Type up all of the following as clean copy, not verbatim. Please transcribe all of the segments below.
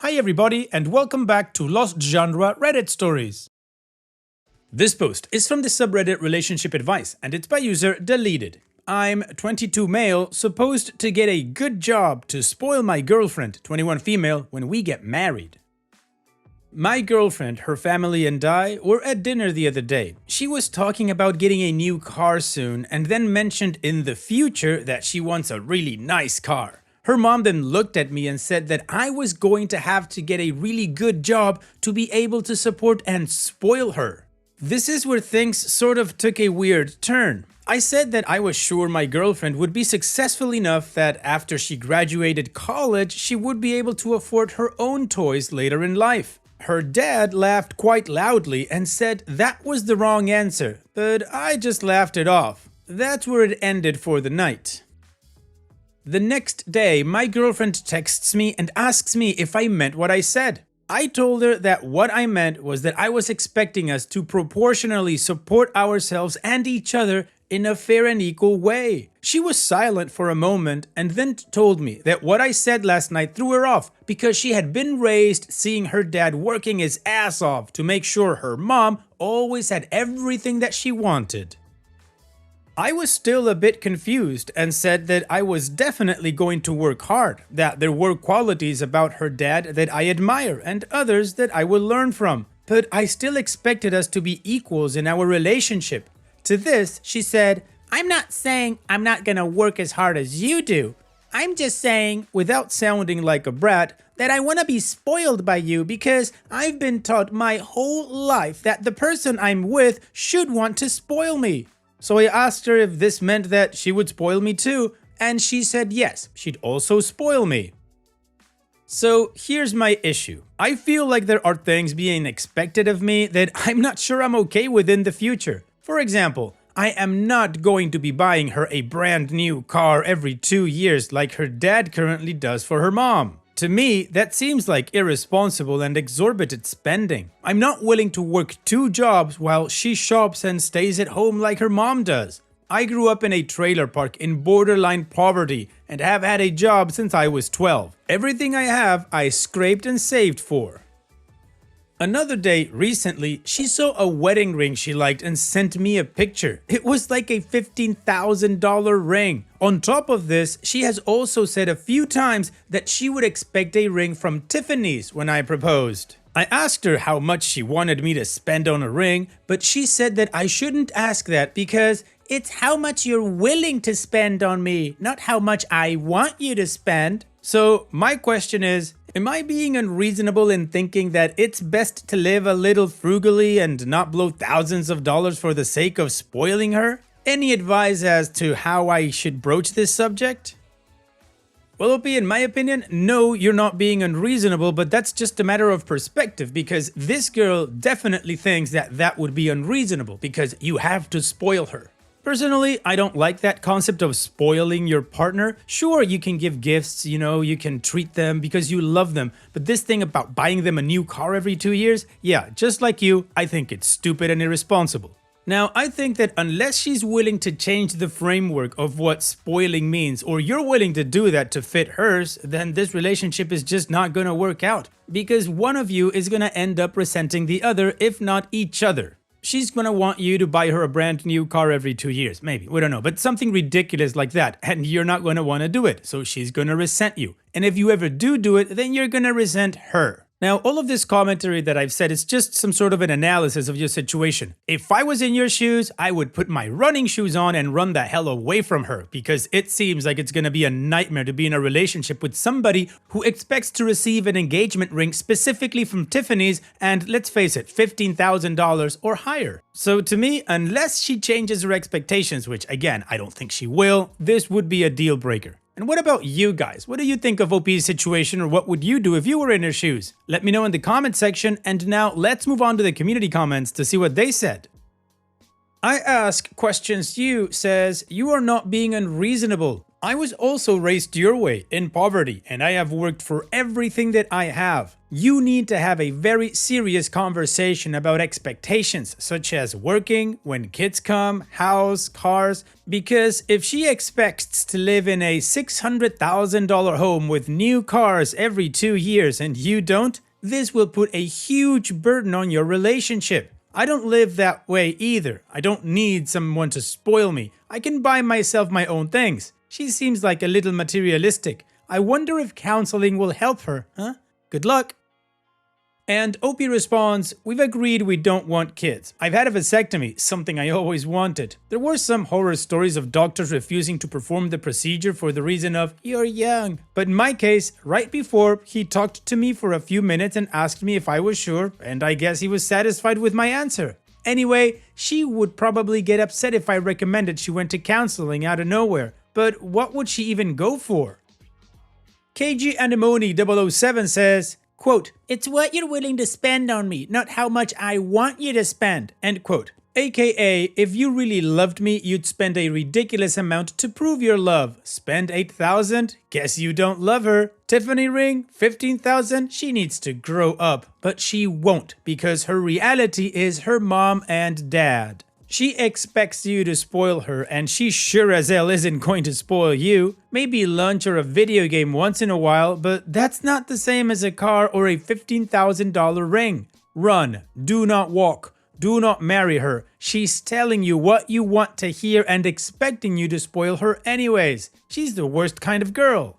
Hi everybody and welcome back to Lost Genre Reddit Stories. This post is from the subreddit Relationship Advice and it's by user Deleted. I'm 22 male, supposed to get a good job to spoil my girlfriend, 21 female, when we get married. My girlfriend, her family and I were at dinner the other day. She was talking about getting a new car soon and then mentioned in the future that she wants a really nice car. Her mom then looked at me and said that I was going to have to get a really good job to be able to support and spoil her. This is where things sort of took a weird turn. I said that I was sure my girlfriend would be successful enough that after she graduated college, she would be able to afford her own toys later in life. Her dad laughed quite loudly and said that was the wrong answer, but I just laughed it off. That's where it ended for the night. The next day, my girlfriend texts me and asks me if I meant what I said. I told her that what I meant was that I was expecting us to proportionally support ourselves and each other in a fair and equal way. She was silent for a moment and then told me that what I said last night threw her off because she had been raised seeing her dad working his ass off to make sure her mom always had everything that she wanted. I was still a bit confused and said that I was definitely going to work hard, that there were qualities about her dad that I admire and others that I will learn from, but I still expected us to be equals in our relationship. To this, she said, "I'm not saying I'm not gonna work as hard as you do. I'm just saying, without sounding like a brat, that I want to be spoiled by you because I've been taught my whole life that the person I'm with should want to spoil me." So I asked her if this meant that she would spoil me too, and she said yes, she'd also spoil me. So here's my issue. I feel like there are things being expected of me that I'm not sure I'm okay with in the future. For example, I am not going to be buying her a brand new car every 2 years like her dad currently does for her mom. To me, that seems like irresponsible and exorbitant spending. I'm not willing to work 2 jobs while she shops and stays at home like her mom does. I grew up in a trailer park in borderline poverty and have had a job since I was 12. Everything I have, I scraped and saved for. Another day, recently, she saw a wedding ring she liked and sent me a picture. It was like a $15,000 ring. On top of this, she has also said a few times that she would expect a ring from Tiffany's when I proposed. I asked her how much she wanted me to spend on a ring, but she said that I shouldn't ask that because it's how much you're willing to spend on me, not how much I want you to spend. So my question is, am I being unreasonable in thinking that it's best to live a little frugally and not blow thousands of dollars for the sake of spoiling her? Any advice as to how I should broach this subject? Well, OP, in my opinion, no, you're not being unreasonable, but that's just a matter of perspective because this girl definitely thinks that that would be unreasonable because you have to spoil her. Personally, I don't like that concept of spoiling your partner. Sure, you can give gifts, you can treat them because you love them, but this thing about buying them a new car every 2 years, yeah, just like you, I think it's stupid and irresponsible. Now, I think that unless she's willing to change the framework of what spoiling means, or you're willing to do that to fit hers, then this relationship is just not gonna work out. Because one of you is gonna end up resenting the other, if not each other. She's gonna want you to buy her a brand new car every 2 years, maybe, we don't know, but something ridiculous like that, and you're not gonna wanna do it, so she's gonna resent you. And if you ever do it, then you're gonna resent her. Now, all of this commentary that I've said is just some sort of an analysis of your situation. If I was in your shoes, I would put my running shoes on and run the hell away from her because it seems like it's gonna be a nightmare to be in a relationship with somebody who expects to receive an engagement ring specifically from Tiffany's and, let's face it, $15,000 or higher. So to me, unless she changes her expectations, which again, I don't think she will, this would be a deal breaker. And what about you guys? What do you think of OP's situation, or what would you do if you were in her shoes? Let me know in the comment section, and now let's move on to the community comments to see what they said. I ask questions you says, you are not being unreasonable. I was also raised your way, in poverty, and I have worked for everything that I have. You need to have a very serious conversation about expectations, such as working, when kids come, house, cars, because if she expects to live in a $600,000 home with new cars every 2 years and you don't, this will put a huge burden on your relationship. I don't live that way either. I don't need someone to spoil me. I can buy myself my own things. She seems like a little materialistic. I wonder if counseling will help her, huh? Good luck. And Opie responds, we've agreed we don't want kids. I've had a vasectomy, something I always wanted. There were some horror stories of doctors refusing to perform the procedure for the reason of, you're young. But in my case, right before, he talked to me for a few minutes and asked me if I was sure, and I guess he was satisfied with my answer. Anyway, she would probably get upset if I recommended she went to counseling out of nowhere. But what would she even go for? KG Anemone 007 says, quote, it's what you're willing to spend on me, not how much I want you to spend, end quote. AKA, if you really loved me, you'd spend a ridiculous amount to prove your love. Spend $8,000? Guess you don't love her. Tiffany ring? $15,000? She needs to grow up. But she won't, because her reality is her mom and dad. She expects you to spoil her, and she sure as hell isn't going to spoil you. Maybe lunch or a video game once in a while, but that's not the same as a car or a $15,000 ring. Run. Do not walk. Do not marry her. She's telling you what you want to hear and expecting you to spoil her anyways. She's the worst kind of girl.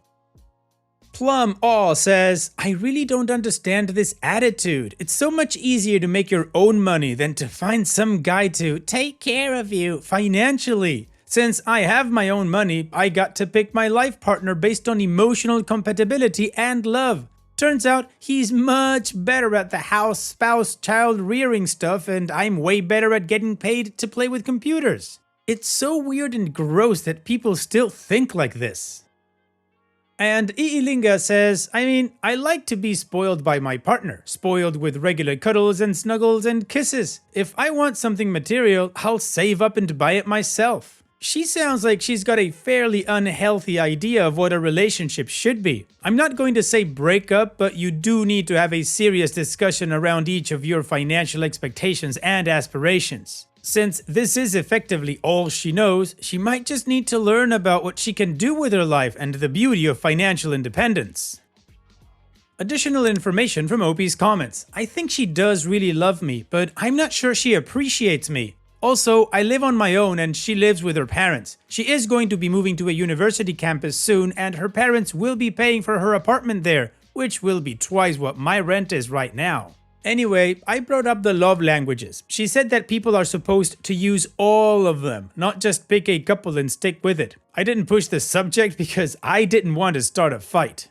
Plum Aw says, I really don't understand this attitude. It's so much easier to make your own money than to find some guy to take care of you financially. Since I have my own money, I got to pick my life partner based on emotional compatibility and love. Turns out he's much better at the house, spouse, child rearing stuff, and I'm way better at getting paid to play with computers. It's so weird and gross that people still think like this. And Iilinga says, I like to be spoiled by my partner, spoiled with regular cuddles and snuggles and kisses. If I want something material, I'll save up and buy it myself. She sounds like she's got a fairly unhealthy idea of what a relationship should be. I'm not going to say break up, but you do need to have a serious discussion around each of your financial expectations and aspirations. Since this is effectively all she knows, she might just need to learn about what she can do with her life and the beauty of financial independence. Additional information from Opie's comments. I think she does really love me, but I'm not sure she appreciates me. Also, I live on my own and she lives with her parents. She is going to be moving to a university campus soon and her parents will be paying for her apartment there, which will be twice what my rent is right now. Anyway, I brought up the love languages. She said that people are supposed to use all of them, not just pick a couple and stick with it. I didn't push the subject because I didn't want to start a fight.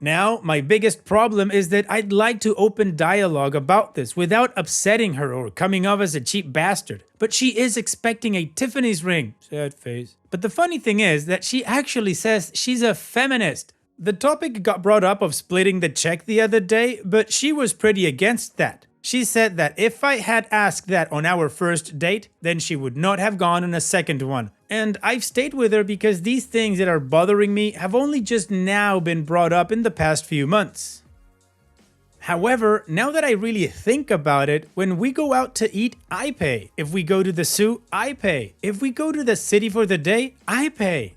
Now, my biggest problem is that I'd like to open dialogue about this without upsetting her or coming off as a cheap bastard. But she is expecting a Tiffany's ring. Sad face. But the funny thing is that she actually says she's a feminist. The topic got brought up of splitting the check the other day, but she was pretty against that. She said that if I had asked that on our first date, then she would not have gone on a second one. And I've stayed with her because these things that are bothering me have only just now been brought up in the past few months. However, now that I really think about it, when we go out to eat, I pay. If we go to the zoo, I pay. If we go to the city for the day, I pay.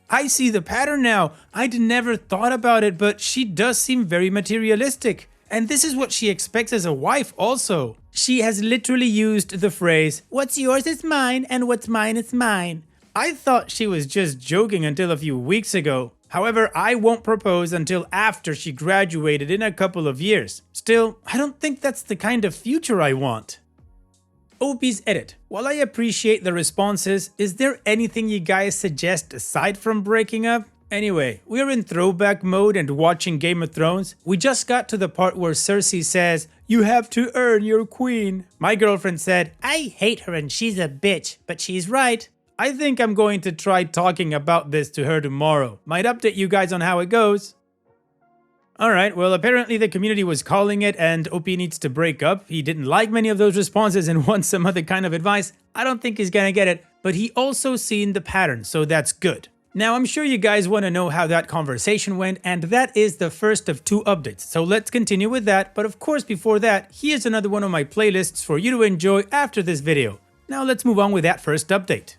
I see the pattern now. I'd never thought about it, but she does seem very materialistic. And this is what she expects as a wife also. She has literally used the phrase, what's yours is mine and what's mine is mine. I thought she was just joking until a few weeks ago. However, I won't propose until after she graduated in a couple of years. Still, I don't think that's the kind of future I want. Opie's edit. While I appreciate the responses, is there anything you guys suggest aside from breaking up? Anyway, we're in throwback mode and watching Game of Thrones. We just got to the part where Cersei says, you have to earn your queen. My girlfriend said, I hate her and she's a bitch, but she's right. I think I'm going to try talking about this to her tomorrow. Might update you guys on how it goes. Alright, well apparently the community was calling it and Opie needs to break up. He didn't like many of those responses and wants some other kind of advice. I don't think he's gonna get it, but he also seen the pattern, so that's good. Now, I'm sure you guys want to know how that conversation went, and that is the first of 2 updates. So let's continue with that, but of course before that, here's another one of my playlists for you to enjoy after this video. Now let's move on with that first update.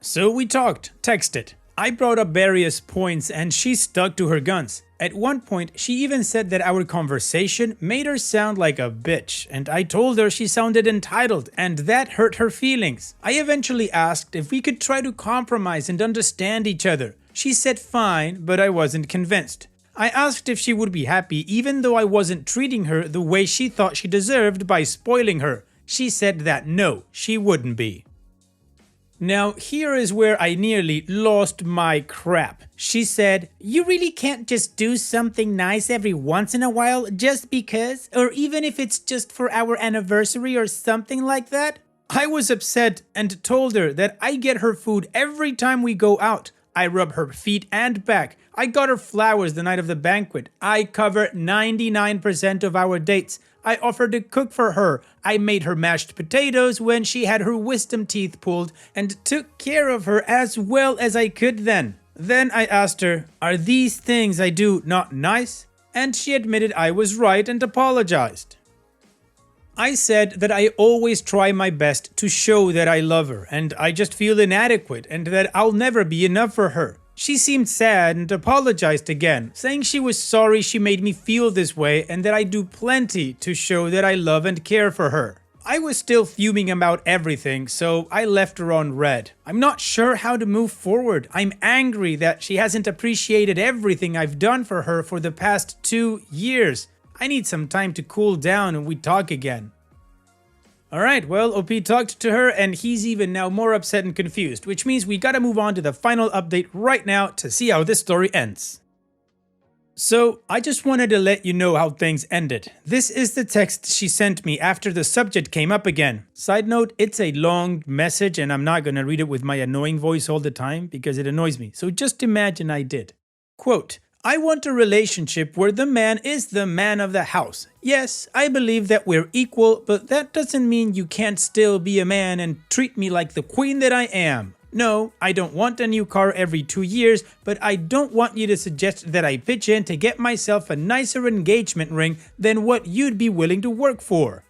So we talked, texted. I brought up various points and she stuck to her guns. At one point, she even said that our conversation made her sound like a bitch, and I told her she sounded entitled, and that hurt her feelings. I eventually asked if we could try to compromise and understand each other. She said fine, but I wasn't convinced. I asked if she would be happy even though I wasn't treating her the way she thought she deserved by spoiling her. She said that no, she wouldn't be. Now, here is where I nearly lost my crap. She said, "You really can't just do something nice every once in a while just because, or even if it's just for our anniversary or something like that?" I was upset and told her that I get her food every time we go out. I rub her feet and back. I got her flowers the night of the banquet. I cover 99% of our dates. I offered to cook for her. I made her mashed potatoes when she had her wisdom teeth pulled and took care of her as well as I could then. Then I asked her, "Are these things I do not nice?" And she admitted I was right and apologized. I said that I always try my best to show that I love her and I just feel inadequate and that I'll never be enough for her. She seemed sad and apologized again, saying she was sorry she made me feel this way and that I do plenty to show that I love and care for her. I was still fuming about everything, so I left her on red. I'm not sure how to move forward. I'm angry that she hasn't appreciated everything I've done for her for the past 2 years. I need some time to cool down and we talk again. Alright, well, OP talked to her and he's even now more upset and confused, which means we gotta move on to the final update right now to see how this story ends. So, I just wanted to let you know how things ended. This is the text she sent me after the subject came up again. Side note, it's a long message and I'm not gonna read it with my annoying voice all the time because it annoys me, so just imagine I did. Quote, "I want a relationship where the man is the man of the house. Yes, I believe that we're equal, but that doesn't mean you can't still be a man and treat me like the queen that I am. No, I don't want a new car every 2 years, but I don't want you to suggest that I pitch in to get myself a nicer engagement ring than what you'd be willing to work for.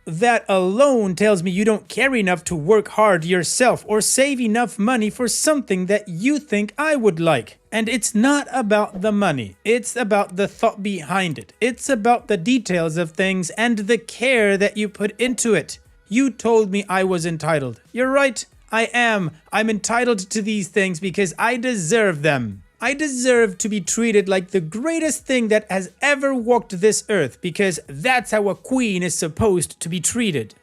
That alone tells me you don't care enough to work hard yourself or save enough money for something that you think I would like. And it's not about the money, it's about the thought behind it. It's about the details of things and the care that you put into it. You told me I was entitled. You're right, I am. I'm entitled to these things because I deserve them. I deserve to be treated like the greatest thing that has ever walked this earth because that's how a queen is supposed to be treated.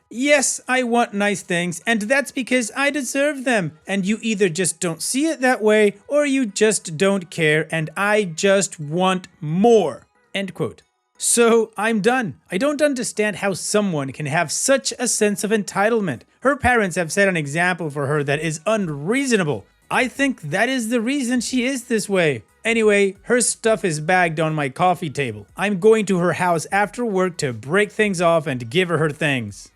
Yes, I want nice things, and that's because I deserve them, and you either just don't see it that way, or you just don't care, and I just want more." End quote. So, I'm done. I don't understand how someone can have such a sense of entitlement. Her parents have set an example for her that is unreasonable. I think that is the reason she is this way. Anyway, her stuff is bagged on my coffee table. I'm going to her house after work to break things off and give her things.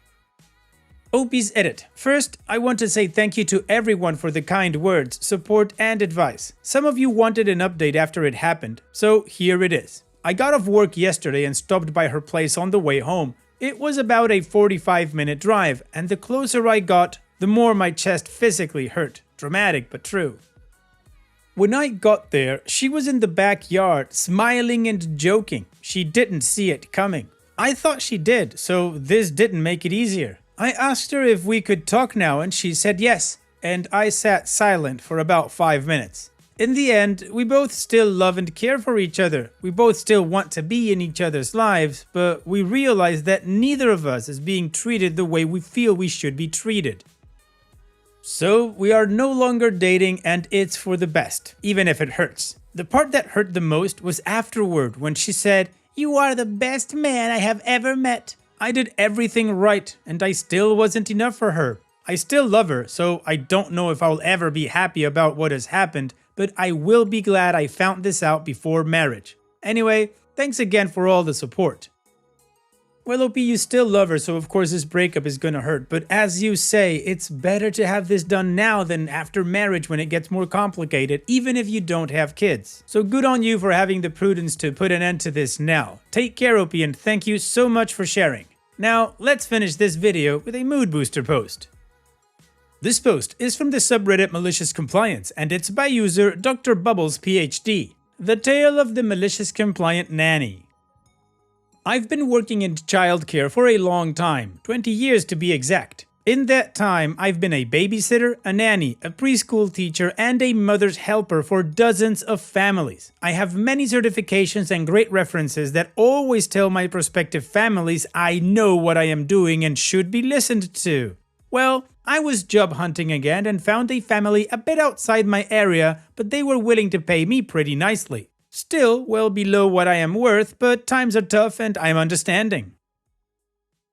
OP's edit. First, I want to say thank you to everyone for the kind words, support, and advice. Some of you wanted an update after it happened, so here it is. I got off work yesterday and stopped by her place on the way home. It was about a 45-minute drive, and the closer I got, the more my chest physically hurt. Dramatic, but true. When I got there, she was in the backyard, smiling and joking. She didn't see it coming. I thought she did, so this didn't make it easier. I asked her if we could talk now, and she said yes, and I sat silent for about 5 minutes. In the end, we both still love and care for each other. We both still want to be in each other's lives, but we realize that neither of us is being treated the way we feel we should be treated. So, we are no longer dating and it's for the best, even if it hurts. The part that hurt the most was afterward when she said, "You are the best man I have ever met." I did everything right and I still wasn't enough for her. I still love her, so I don't know if I'll ever be happy about what has happened, but I will be glad I found this out before marriage. Anyway, thanks again for all the support. Well, OP, you still love her, so of course this breakup is gonna hurt. But as you say, it's better to have this done now than after marriage when it gets more complicated, even if you don't have kids. So good on you for having the prudence to put an end to this now. Take care, OP, and thank you so much for sharing. Now, let's finish this video with a mood booster post. This post is from the subreddit Malicious Compliance, and it's by user Dr. Bubbles PhD. The Tale of the Malicious Compliant Nanny. I've been working in childcare for a long time, 20 years to be exact. In that time, I've been a babysitter, a nanny, a preschool teacher, and a mother's helper for dozens of families. I have many certifications and great references that always tell my prospective families I know what I am doing and should be listened to. Well, I was job hunting again and found a family a bit outside my area, but they were willing to pay me pretty nicely. Still well below what I am worth, but times are tough and I'm understanding.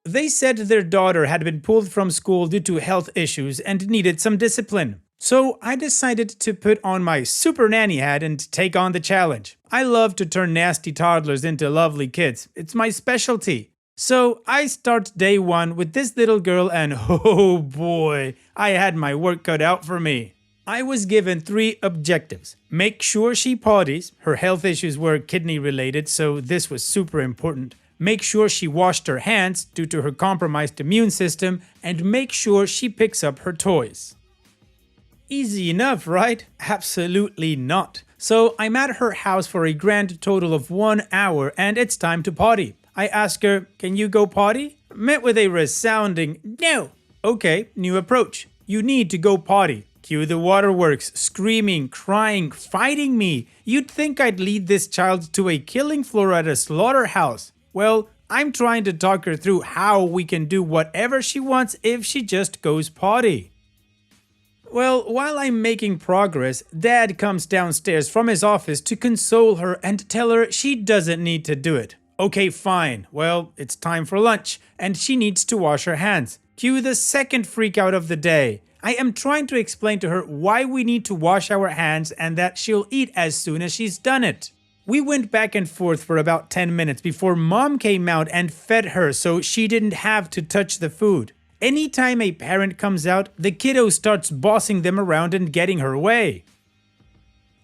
They said their daughter had been pulled from school due to health issues and needed some discipline. So I decided to put on my super nanny hat and take on the challenge. I love to turn nasty toddlers into lovely kids. It's my specialty. So I start day one with this little girl and oh boy, I had my work cut out for me. I was given 3 objectives. Make sure she potties. Her health issues were kidney related, so this was super important. Make sure she washed her hands due to her compromised immune system, and make sure she picks up her toys. Easy enough, right? Absolutely not. So I'm at her house for a grand total of 1 hour and it's time to potty. I ask her, "Can you go potty?" Met with a resounding no. Okay, new approach. You need to go potty. Cue the waterworks, screaming, crying, fighting me. You'd think I'd lead this child to a killing floor at a slaughterhouse. Well, I'm trying to talk her through how we can do whatever she wants if she just goes potty. Well, while I'm making progress, Dad comes downstairs from his office to console her and tell her she doesn't need to do it. Okay, fine. Well, it's time for lunch, and she needs to wash her hands. Cue the second freak out of the day. I am trying to explain to her why we need to wash our hands and that she'll eat as soon as she's done it. We went back and forth for about 10 minutes before Mom came out and fed her so she didn't have to touch the food. Anytime a parent comes out, the kiddo starts bossing them around and getting her way.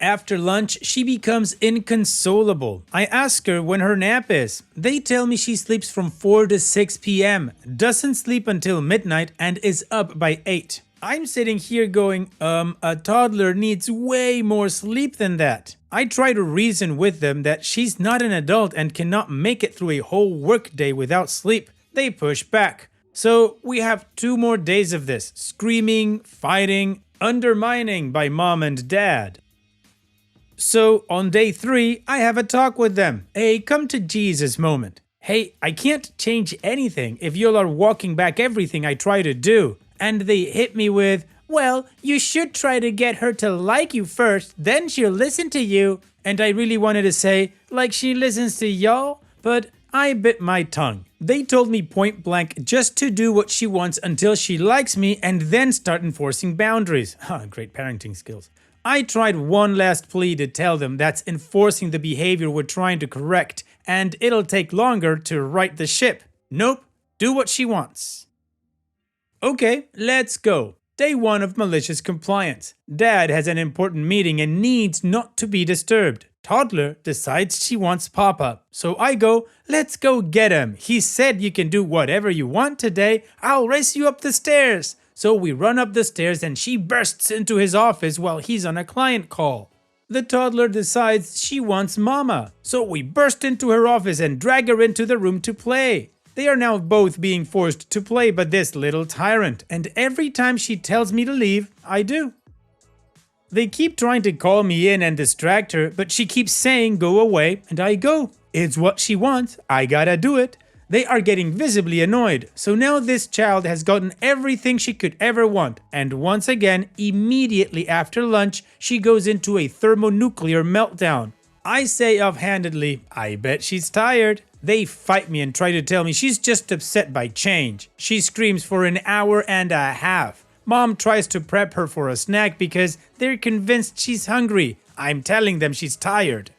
After lunch, she becomes inconsolable. I ask her when her nap is. They tell me she sleeps from 4 to 6 p.m., doesn't sleep until midnight, and is up by 8. I'm sitting here going, a toddler needs way more sleep than that. I try to reason with them that she's not an adult and cannot make it through a whole workday without sleep. They push back. So we have 2 more days of this, screaming, fighting, undermining by Mom and Dad. So on day 3, I have a talk with them, a come to Jesus moment. Hey, I can't change anything if y'all are walking back everything I try to do. And they hit me with, well, you should try to get her to like you first, then she'll listen to you. And I really wanted to say, like she listens to y'all, but I bit my tongue. They told me point blank just to do what she wants until she likes me and then start enforcing boundaries. Great parenting skills. I tried one last plea to tell them that's enforcing the behavior we're trying to correct, and it'll take longer to right the ship. Nope, do what she wants. Okay, let's go. Day 1 of malicious compliance. Dad has an important meeting and needs not to be disturbed. Toddler decides she wants Papa. So I go, let's go get him. He said you can do whatever you want today. I'll race you up the stairs. So we run up the stairs and she bursts into his office while he's on a client call. The toddler decides she wants Mama. So we burst into her office and drag her into the room to play. They are now both being forced to play by this little tyrant, and every time she tells me to leave, I do. They keep trying to call me in and distract her, but she keeps saying go away, and I go. It's what she wants, I gotta do it. They are getting visibly annoyed, so now this child has gotten everything she could ever want, and once again, immediately after lunch, she goes into a thermonuclear meltdown. I say offhandedly, I bet she's tired. They fight me and try to tell me she's just upset by change. She screams for an hour and a half. Mom tries to prep her for a snack because they're convinced she's hungry. I'm telling them she's tired.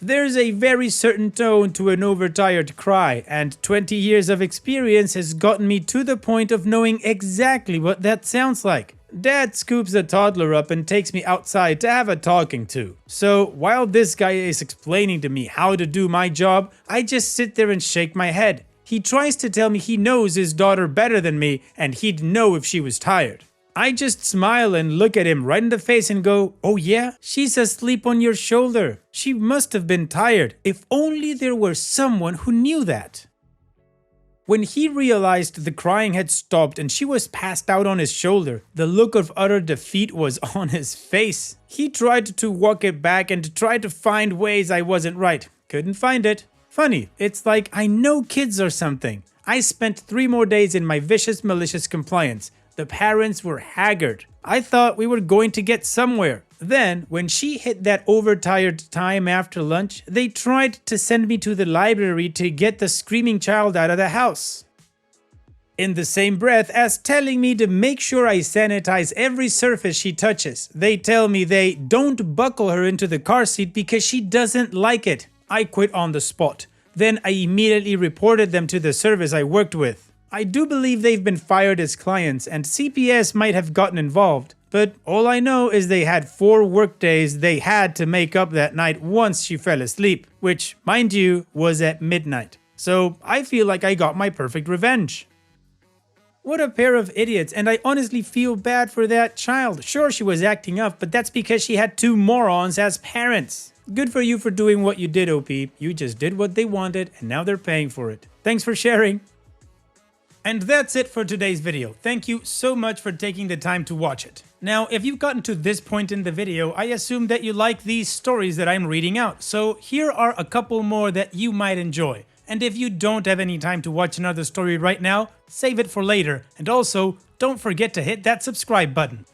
There's a very certain tone to an overtired cry, and 20 years of experience has gotten me to the point of knowing exactly what that sounds like. Dad scoops the toddler up and takes me outside to have a talking to. So while this guy is explaining to me how to do my job, I just sit there and shake my head. He tries to tell me he knows his daughter better than me and he'd know if she was tired. I just smile and look at him right in the face and go, "Oh yeah? She's asleep on your shoulder. She must have been tired. If only there were someone who knew that." When he realized the crying had stopped and she was passed out on his shoulder, the look of utter defeat was on his face. He tried to walk it back and tried to find ways I wasn't right. Couldn't find it. Funny, it's like I know kids or something. I spent 3 more days in my vicious, malicious compliance. The parents were haggard. I thought we were going to get somewhere. Then, when she hit that overtired time after lunch, they tried to send me to the library to get the screaming child out of the house. In the same breath as telling me to make sure I sanitize every surface she touches, they tell me they don't buckle her into the car seat because she doesn't like it. I quit on the spot. Then I immediately reported them to the service I worked with. I do believe they've been fired as clients and CPS might have gotten involved, but all I know is they had 4 work days they had to make up that night once she fell asleep, which, mind you, was at midnight. So I feel like I got my perfect revenge. What a pair of idiots, and I honestly feel bad for that child. Sure, she was acting up, but that's because she had 2 morons as parents. Good for you for doing what you did, OP. You just did what they wanted and now they're paying for it. Thanks for sharing. And that's it for today's video. Thank you so much for taking the time to watch it. Now, if you've gotten to this point in the video, I assume that you like these stories that I'm reading out. So here are a couple more that you might enjoy. And if you don't have any time to watch another story right now, save it for later. And also, don't forget to hit that subscribe button.